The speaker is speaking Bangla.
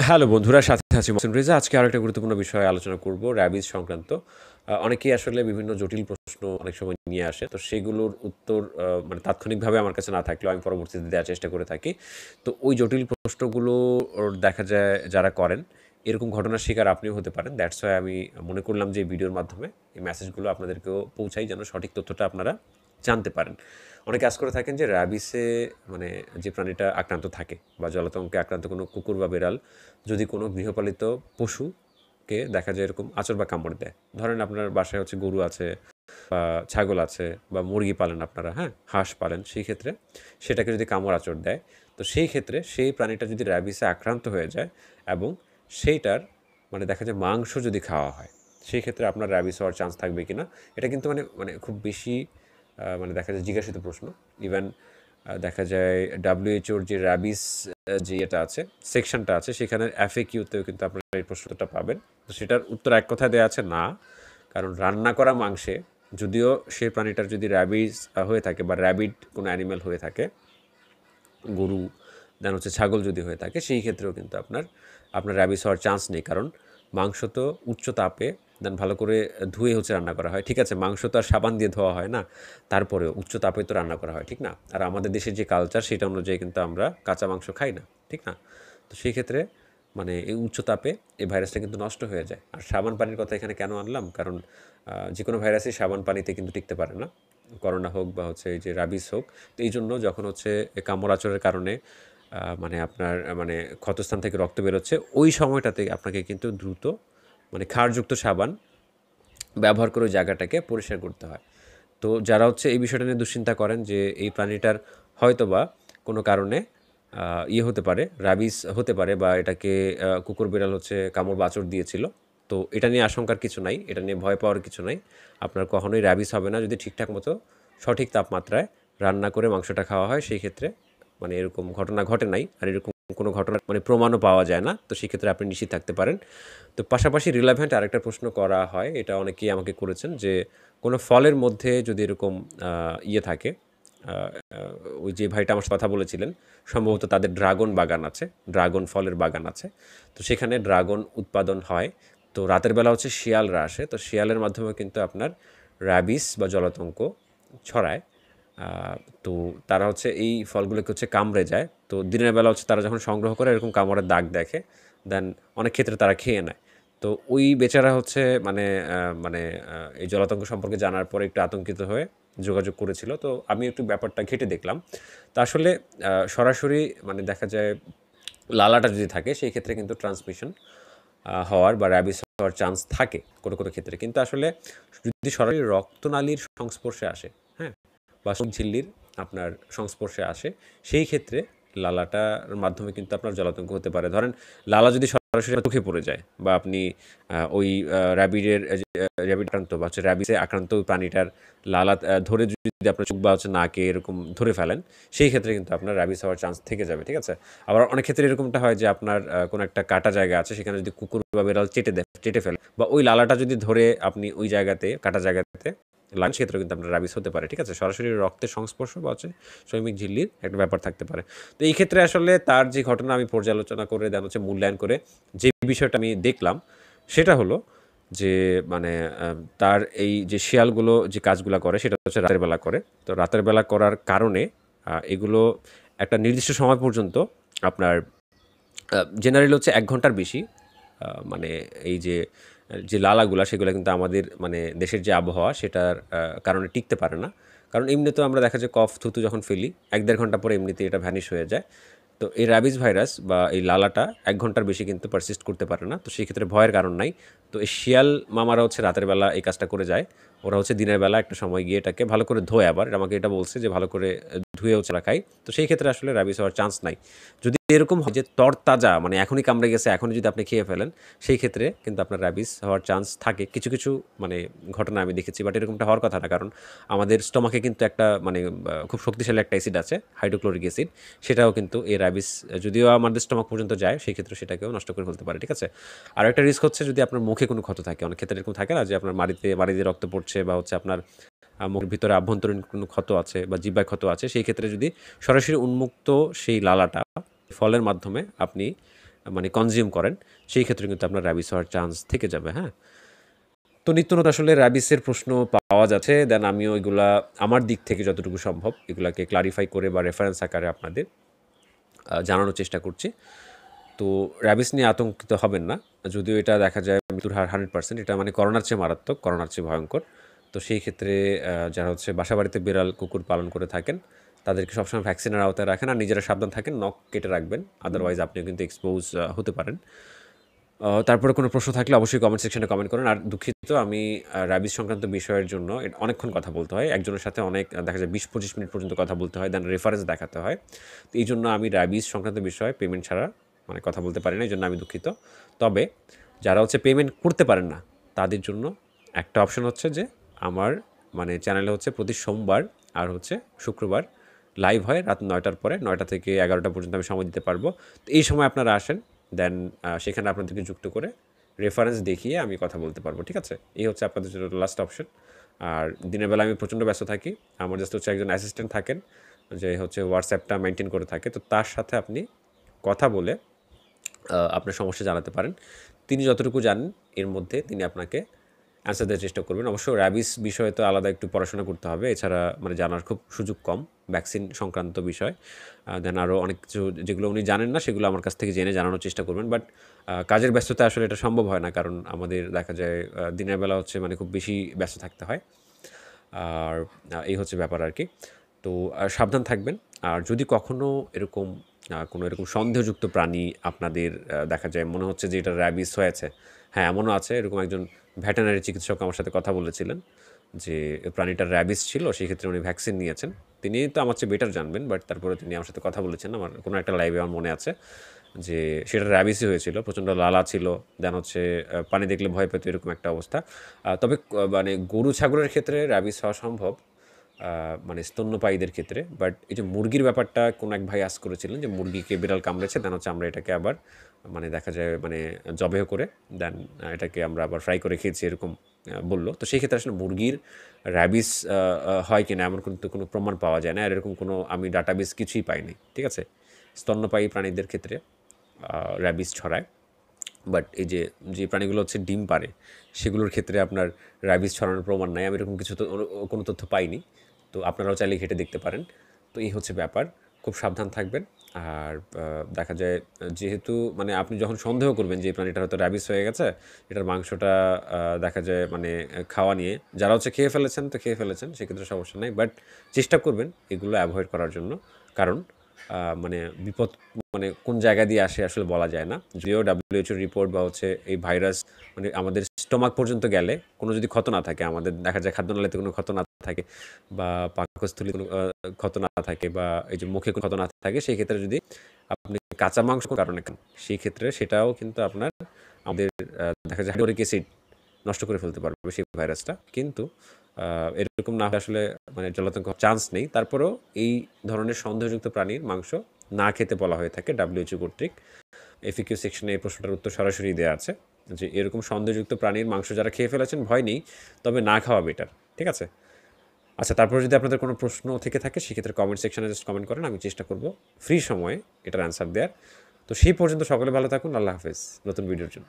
হ্যালো বন্ধুরা, সাথে আছি মহসিন রেজা। আজকে আরেকটা গুরুত্বপূর্ণ বিষয়ে আলোচনা করব, র্যাবিজ সংক্রান্ত। অনেকেই আসলে বিভিন্ন জটিল প্রশ্ন অনেক সময় নিয়ে আসে। তো সেগুলোর উত্তর মানে তাৎক্ষণিকভাবে আমার কাছে না থাকলেও আমি পরবর্তীতে দেওয়ার চেষ্টা করে থাকি। তো ওই জটিল প্রশ্নগুলো দেখা যায় যারা করেন, এরকম ঘটনার শিকার আপনিও হতে পারেন। দ্যাটস ওয়াই আমি মনে করলাম যে এই ভিডিওর মাধ্যমে এই মেসেজগুলো আপনাদেরকেও পৌঁছাই, যেন সঠিক তথ্যটা আপনারা জানতে পারেন। অনেকে আজ করে থাকেন যে র্যাবিসে মানে যে প্রাণীটা আক্রান্ত থাকে বা জলাতঙ্কে আক্রান্ত কোনো কুকুর বা বেড়াল যদি কোনো গৃহপালিত পশুকে দেখা যায় এরকম আঁচড় বা কামড় দেয়। ধরেন আপনার বাসায় হচ্ছে গরু আছে বা ছাগল আছে বা মুরগি পালেন আপনারা, হ্যাঁ, হাঁস পালেন, সেই ক্ষেত্রে সেটাকে যদি কামড় আঁচড় দেয়, তো সেই ক্ষেত্রে সেই প্রাণীটা যদি র্যাবিসে আক্রান্ত হয়ে যায় এবং সেইটার মানে দেখা যায় মাংস যদি খাওয়া হয়, সেই ক্ষেত্রে আপনার র্যাবিস হওয়ার চান্স থাকবে কিনা। এটা কিন্তু মানে মানে খুব বেশি মানে দেখা যায় জিজ্ঞাসিত প্রশ্ন। ইভেন দেখা যায় ডাব্লিউএইচওর যে র্যাবিস যে এটা আছে, সেকশনটা আছে, সেখানে এফএকিউতেও কিন্তু আপনারা এই প্রশ্নটা পাবেন। তো সেটার উত্তর এক কথায় দেওয়া আছে না। কারণ রান্না করা মাংসে যদিও সেই প্রাণীটার যদি র্যাবিস হয়ে থাকে বা র্যাবিড কোনো অ্যানিম্যাল হয়ে থাকে, গরু দেন হচ্ছে ছাগল যদি হয়ে থাকে, সেই ক্ষেত্রেও কিন্তু আপনার আপনার র্যাবিস হওয়ার চান্স নেই। কারণ মাংস তো উচ্চ তাপে দেন ভালো করে ধুয়ে হচ্ছে রান্না করা হয়। ঠিক আছে, মাংস তো আর সাবান দিয়ে ধোয়া হয় না, তারপরেও উচ্চ তাপে তো রান্না করা হয়, ঠিক না? আর আমাদের দেশের যে কালচার সেটা অনুযায়ী কিন্তু আমরা কাঁচা মাংস খাই না, ঠিক না? তো সেই ক্ষেত্রে মানে এই উচ্চ তাপে এই ভাইরাসটা কিন্তু নষ্ট হয়ে যায়। আর সাবান পানির কথা এখানে কেন আনলাম, কারণ যে কোনো ভাইরাসই সাবান পানিতে কিন্তু টিকতে পারে না, করোনা হোক বা হচ্ছে এই যে রাবিস হোক। তো এই জন্য যখন হচ্ছে কামড় আচরের কারণে মানে আপনার মানে ক্ষতস্থান থেকে রক্ত বেরোচ্ছে, ওই সময়টাতে আপনাকে কিন্তু দ্রুত মানে ক্ষারযুক্ত সাবান ব্যবহার করে ওই জায়গাটাকে পরিষ্কার করতে হয়। তো যারা হচ্ছে এই বিষয়টা নিয়ে দুশ্চিন্তা করেন যে এই প্রাণীটার হয়তোবা কোনো কারণে ইয়ে হতে পারে, রাবিস হতে পারে, বা এটাকে কুকুর বিড়াল হচ্ছে কামড় বা আঁচড় দিয়েছিল, তো এটা নিয়ে আশঙ্কার কিছু নাই, এটা নিয়ে ভয় পাওয়ার কিছু নাই। আপনার কখনোই র্যাবিস হবে না যদি ঠিকঠাক মতো সঠিক তাপমাত্রায় রান্না করে মাংসটা খাওয়া হয়। সেই ক্ষেত্রে মানে এরকম ঘটনা ঘটে নাই, আর এরকম কোনো ঘটনার মানে প্রমাণও পাওয়া যায় না। তো সেক্ষেত্রে আপনি নিশ্চিত থাকতে পারেন। তো পাশাপাশি রিলেভেন্ট আরেকটা প্রশ্ন করা হয়, এটা অনেকেই আমাকে করেছেন, যে কোনো ফলের মধ্যে যদি এরকম ইয়ে থাকে, ওই যে ভাইটা আমার সাথে কথা বলেছিলেন, সম্ভবত তাদের ড্রাগন বাগান আছে, ড্রাগন ফলের বাগান আছে। তো সেখানে ড্রাগন উৎপাদন হয়। তো রাতের বেলা হচ্ছে শিয়ালরা আসে, তো শিয়ালের মাধ্যমে কিন্তু আপনার র্যাবিস বা জলাতঙ্ক ছড়ায়। তো তারা হচ্ছে এই ফলগুলোকে হচ্ছে কামড়ে যায়। তো দিনের বেলা হচ্ছে তারা যখন সংগ্রহ করে এরকম কামড়ের দাগ দেখে, দেন অনেক ক্ষেত্রে তারা খেয়ে নেয়। তো ওই বেচারা হচ্ছে মানে মানে এই জলাতঙ্ক সম্পর্কে জানার পরে একটু আতঙ্কিত হয়ে যোগাযোগ করেছিল। তো আমি একটু ব্যাপারটা ঘেঁটে দেখলাম। তো আসলে সরাসরি মানে দেখা যায় লালাটা যদি থাকে সেই ক্ষেত্রে কিন্তু ট্রান্সমিশন হওয়ার বা র্যাবিস হওয়ার চান্স থাকে কোনো কোনো ক্ষেত্রে। কিন্তু আসলে যদি সরাসরি রক্তনালীর সংস্পর্শে আসে, হ্যাঁ, বা ঝিল্লির আপনার সংস্পর্শে আসে, সেই ক্ষেত্রে লালাটার মাধ্যমে কিন্তু আপনার জলাতঙ্ক হতে পারে। ধরেন লালা যদি সরাসরি চোখে পড়ে যায় বা আপনি ওই র্যাবিডের র্যাবিড আক্রান্ত বা হচ্ছে র্যাবিসে আক্রান্ত ওই প্রাণীটার লালা ধরে যদি আপনার চোখ বা হচ্ছে নাকে এরকম ধরে ফেলেন, সেই ক্ষেত্রে কিন্তু আপনার র্যাবিস হওয়ার চান্স থেকে যাবে, ঠিক আছে? আবার অনেক ক্ষেত্রে এরকমটা হয় যে আপনার কোনো একটা কাটা জায়গা আছে, সেখানে যদি কুকুর বা বেড়াল চেটে ফেলে বা ওই লালাটা যদি ধরে আপনি ওই জায়গাতে কাটা জায়গাতে লাঞ্চ ক্ষেত্রে কিন্তু আপনার রাবিস হতে পারে, ঠিক আছে? সরাসরি রক্তের সংস্পর্শ বা হচ্ছে শৈমিক ঝিল্লির একটা ব্যাপার থাকতে পারে। তো এই ক্ষেত্রে আসলে তার যে ঘটনা আমি পর্যালোচনা করে দেন হচ্ছে মূল্যায়ন করে যে বিষয়টা আমি দেখলাম, সেটা হলো যে মানে তার এই যে শিয়ালগুলো যে কাজগুলা করে সেটা হচ্ছে রাতের বেলা করে। তো রাতের বেলা করার কারণে এগুলো একটা নির্দিষ্ট সময় পর্যন্ত আপনার জেনারেলি হচ্ছে ১ ঘন্টার বেশি মানে এই যে যে লালাগুলা সেগুলা কিন্তু আমাদের মানে দেশের যে আবহাওয়া সেটার কারণে টিকতে পারে না। কারণ এমনিতেও আমরা দেখা যায় কফ, থুতু যখন ফেলি ১-১.৫ ঘন্টা পরে এমনিতেই এটা ভ্যানিশ হয়ে যায়। তো এই রাবিস ভাইরাস বা এই লালাটা ১ ঘন্টার বেশি কিন্তু পারসিস্ট করতে পারে না। তো সেক্ষেত্রে ভয়ের কারণ নাই। তো এই শিয়াল মামারা হচ্ছে রাতের বেলা এই কাজটা করে যায়। ওরা হচ্ছে দিনের বেলা একটা সময় গিয়ে এটাকে ভালো করে ধোয়, আবার আমাকে এটা বলছে যে ভালো করে ধুয়ে হচ্ছে রাখাই। তো সেই ক্ষেত্রে আসলে রাবিস হওয়ার চান্স নাই। যদি এরকম হয় যে তরতাজা মানে এখনই কামড়ে গেছে, এখনই যদি আপনি খেয়ে ফেলেন, সেই ক্ষেত্রে কিন্তু আপনার রাবিস হওয়ার চান্স থাকে। কিছু, কিছু মানে ঘটনা আমি দেখেছি, বাট এরকমটা হওয়ার কথা না। কারণ আমাদের স্টমাকে কিন্তু একটা মানে খুব শক্তিশালী একটা অ্যাসিড আছে, হাইড্রোক্লোরিক অ্যাসিড। সেটাও কিন্তু এই রাবিস যদিও আমাদের স্টমাক পর্যন্ত যায়, সেই ক্ষেত্রে সেটাকেও নষ্ট করে ফেলতে পারে, ঠিক আছে? আরও একটা রিস্ক হচ্ছে যদি আপনার মুখে কোনো ক্ষত থাকে। অনেক ক্ষেত্রে এরকম থাকে না যে আপনার মাড়ি দিয়ে রক্ত পড়ছে বা হচ্ছে আপনার মুখের ভিতরে আভ্যন্তরীণ কোনো ক্ষত আছে বা জিহ্বায় ক্ষত আছে, সেই ক্ষেত্রে যদি সরাসরি উন্মুক্ত সেই লালাটা ফলের মাধ্যমে আপনি মানে কনজিউম করেন, সেই ক্ষেত্রে কিন্তু আপনার র্যাবিস হওয়ার চান্স থেকে যাবে। হ্যাঁ, তো নিত্যনতুন আসলে র্যাবিসের প্রশ্ন পাওয়া যাচ্ছে, দেন আমিও এগুলা আমার দিক থেকে যতটুকু সম্ভব এগুলাকে ক্লারিফাই করে বা রেফারেন্স আকারে আপনাদের জানানোর চেষ্টা করছি। তো র্যাবিস নিয়ে আতঙ্কিত হবেন না, যদিও এটা দেখা যায় মৃত্যুর হার 100%, এটা মানে করোনার চেয়ে মারাত্মক, করোনার চেয়ে ভয়ঙ্কর। তো সেই ক্ষেত্রে যারা হচ্ছে বাসা বাড়িতে বিড়াল কুকুর পালন করে থাকেন তাদেরকে সবসময় ভ্যাকসিনের আওতায় রাখেন আর নিজেরা সাবধান থাকেন, নখ কেটে রাখবেন, আদারওয়াইজ আপনিও কিন্তু এক্সপোজ হতে পারেন। তারপরে কোনো প্রশ্ন থাকলে অবশ্যই কমেন্ট সেকশনে কমেন্ট করেন। আর দুঃখিত, আমি র্যাবিস সংক্রান্ত বিষয়ের জন্য অনেকক্ষণ কথা বলতে হয়, একজনের সাথে অনেক দেখা যায় 20-25 মিনিট পর্যন্ত কথা বলতে হয়, দেন রেফারেন্স দেখাতে হয়। তো এই জন্য আমি র্যাবিস সংক্রান্ত বিষয়ে পেমেন্ট ছাড়া মানে কথা বলতে পারি না, এই জন্য আমি দুঃখিত। তবে যারা হচ্ছে পেমেন্ট করতে পারেন না তাদের জন্য একটা অপশন হচ্ছে যে আমার মানে চ্যানেলে হচ্ছে প্রতি সোমবার আর হচ্ছে শুক্রবার লাইভ হয় রাত 9টার পরে, 9টা থেকে 11টা পর্যন্ত আমি সময় দিতে পারবো। তো এই সময় আপনারা আসেন, দেন সেখানে আপনাদেরকে যুক্ত করে রেফারেন্স দেখিয়ে আমি কথা বলতে পারবো। ঠিক আছে, এই হচ্ছে আপনাদের জন্য লাস্ট অপশন। আর দিনের বেলা আমি প্রচণ্ড ব্যস্ত থাকি, আমার জাস্ট হচ্ছে একজন অ্যাসিস্ট্যান্ট থাকেন যে হচ্ছে হোয়াটসঅ্যাপটা মেনটেন করে থাকে, তো তার সাথে আপনি কথা বলে আপনার সমস্যা জানাতে পারেন। তিনি যতটুকু জানেন এর মধ্যে তিনি আপনাকে অ্যান্সার দেওয়ার চেষ্টা করবেন। অবশ্য র্যাবিস বিষয়ে তো আলাদা একটু পড়াশোনা করতে হবে, এছাড়া মানে জানার খুব সুযোগ কম ভ্যাকসিন সংক্রান্ত বিষয়। দেন আরও অনেক কিছু যেগুলো উনি জানেন না সেগুলো আমার কাছ থেকে জেনে জানানোর চেষ্টা করবেন। বাট কাজের ব্যস্ততা আসলে এটা সম্ভব হয় না, কারণ আমাদের দেখা যায় দিনের বেলা হচ্ছে মানে খুব বেশি ব্যস্ত থাকতে হয়। আর এই হচ্ছে ব্যাপার আর কি। তো সাবধান থাকবেন। আর যদি কখনও এরকম কোনো এরকম সন্দেহযুক্ত প্রাণী আপনাদের দেখা যায় মনে হচ্ছে যে এটা র্যাবিস হয়েছে, হ্যাঁ এমনও আছে, এরকম একজন ভেটেরিনারি চিকিৎসক আমার সাথে কথা বলেছিলেন যে প্রাণীটার র্যাবিস ছিল, সেই ক্ষেত্রে উনি ভ্যাকসিন নিয়েছেন। তিনি তো আমার চেয়ে বেটার জানবেন, বাট তারপরে তিনি আমার সাথে কথা বলেছেন, আমার কোনো একটা লাইভে আমার মনে আছে যে সেটা র্যাবিসই হয়েছিল, প্রচণ্ড লালা ছিল, দেন হচ্ছে পানি দেখলে ভয় পেত, এরকম একটা অবস্থা। তবে মানে গরু ছাগলের ক্ষেত্রে র্যাবিস হওয়া সম্ভব, মানে স্তন্যপায়ীদের ক্ষেত্রে। বাট এই যে মুরগির ব্যাপারটা কোনো এক ভাই আস করেছিলেন যে মুরগিকে বিড়াল কামড়েছে, দেন হচ্ছে আমরা এটাকে আবার মানে দেখা যায় মানে জবেহ করে দেন এটাকে আমরা আবার ফ্রাই করে খেয়েছি, এরকম বললো। তো সেই ক্ষেত্রে আসলে মুরগির র্যাবিস হয় কিনা এমন কিন্তু কোনো প্রমাণ পাওয়া যায় না, আর এরকম কোনো আমি ডাটাবেস কিছুই পাইনি। ঠিক আছে, স্তন্যপায়ী প্রাণীদের ক্ষেত্রে র্যাবিস ছড়ায়, বাট এই যে যে প্রাণীগুলো হচ্ছে ডিম পারে সেগুলোর ক্ষেত্রে আপনার র্যাবিস ছড়ানোর প্রমাণ নাই, আমি এরকম কিছু তো কোনো তথ্য পাইনি। তো আপনারাও চাইলে ঘেঁটে দেখতে পারেন। তো এই হচ্ছে ব্যাপার, খুব সাবধান থাকবেন। আর দেখা যায় যেহেতু মানে আপনি যখন সন্দেহ করবেন যে এই প্রাণীটা হয়তো র্যাবিস হয়ে গেছে, এটার মাংসটা দেখা যায় মানে খাওয়া নিয়ে যারা হচ্ছে খেয়ে ফেলেছেন তো খেয়ে ফেলেছেন, সেক্ষেত্রে সমস্যা নাই, বাট চেষ্টা করবেন এগুলো অ্যাভয়েড করার জন্য। কারণ মানে বিপদ মানে কোন জায়গা দিয়ে আসে আসলে বলা যায় না। যদিও WHO রিপোর্ট বা হচ্ছে এই ভাইরাস মানে আমাদের স্টমাক পর্যন্ত গেলে কোনো যদি ক্ষত না থাকে, আমাদের দেখা যায় খাদ্যনালীতে কোনো ক্ষত না থাকে বা পাকস্থলী কোনো ক্ষত না থাকে বা এই যে মুখে কোনো ক্ষত না থাকে, সেই ক্ষেত্রে যদি আপনি কাঁচা মাংস কোনো কারণে খান, সেই ক্ষেত্রে সেটাও কিন্তু আপনার আমাদের দেখা যায় হাইড্রোক্লোরিক অ্যাসিড নষ্ট করে ফেলতে পারবে সেই ভাইরাসটা। কিন্তু এরকম না হলে আসলে মানে জলাতঙ্ক চান্স নেই। তারপরেও এই ধরনের সন্দেহযুক্ত প্রাণীর মাংস না খেতে বলা হয়ে থাকে WHO কর্তৃক। FAQ সেকশনে এই প্রশ্নটার উত্তর সরাসরি দেওয়া আছে যে এরকম সন্দেহযুক্ত প্রাণীর মাংস যারা খেয়ে ফেলেছেন ভয় নেই, তবে না খাওয়া বেটার। ঠিক আছে? আচ্ছা, তারপরে যদি আপনাদের কোনো প্রশ্ন থেকে থাকে সেক্ষেত্রে কমেন্ট সেকশনে জাস্ট কমেন্ট করেন, আমি চেষ্টা করব ফ্রি সময়ে এটার অ্যান্সার দেওয়ার। তো সেই পর্যন্ত সকলে ভালো থাকুন, আল্লাহ হাফেজ, নতুন ভিডিওর জন্য।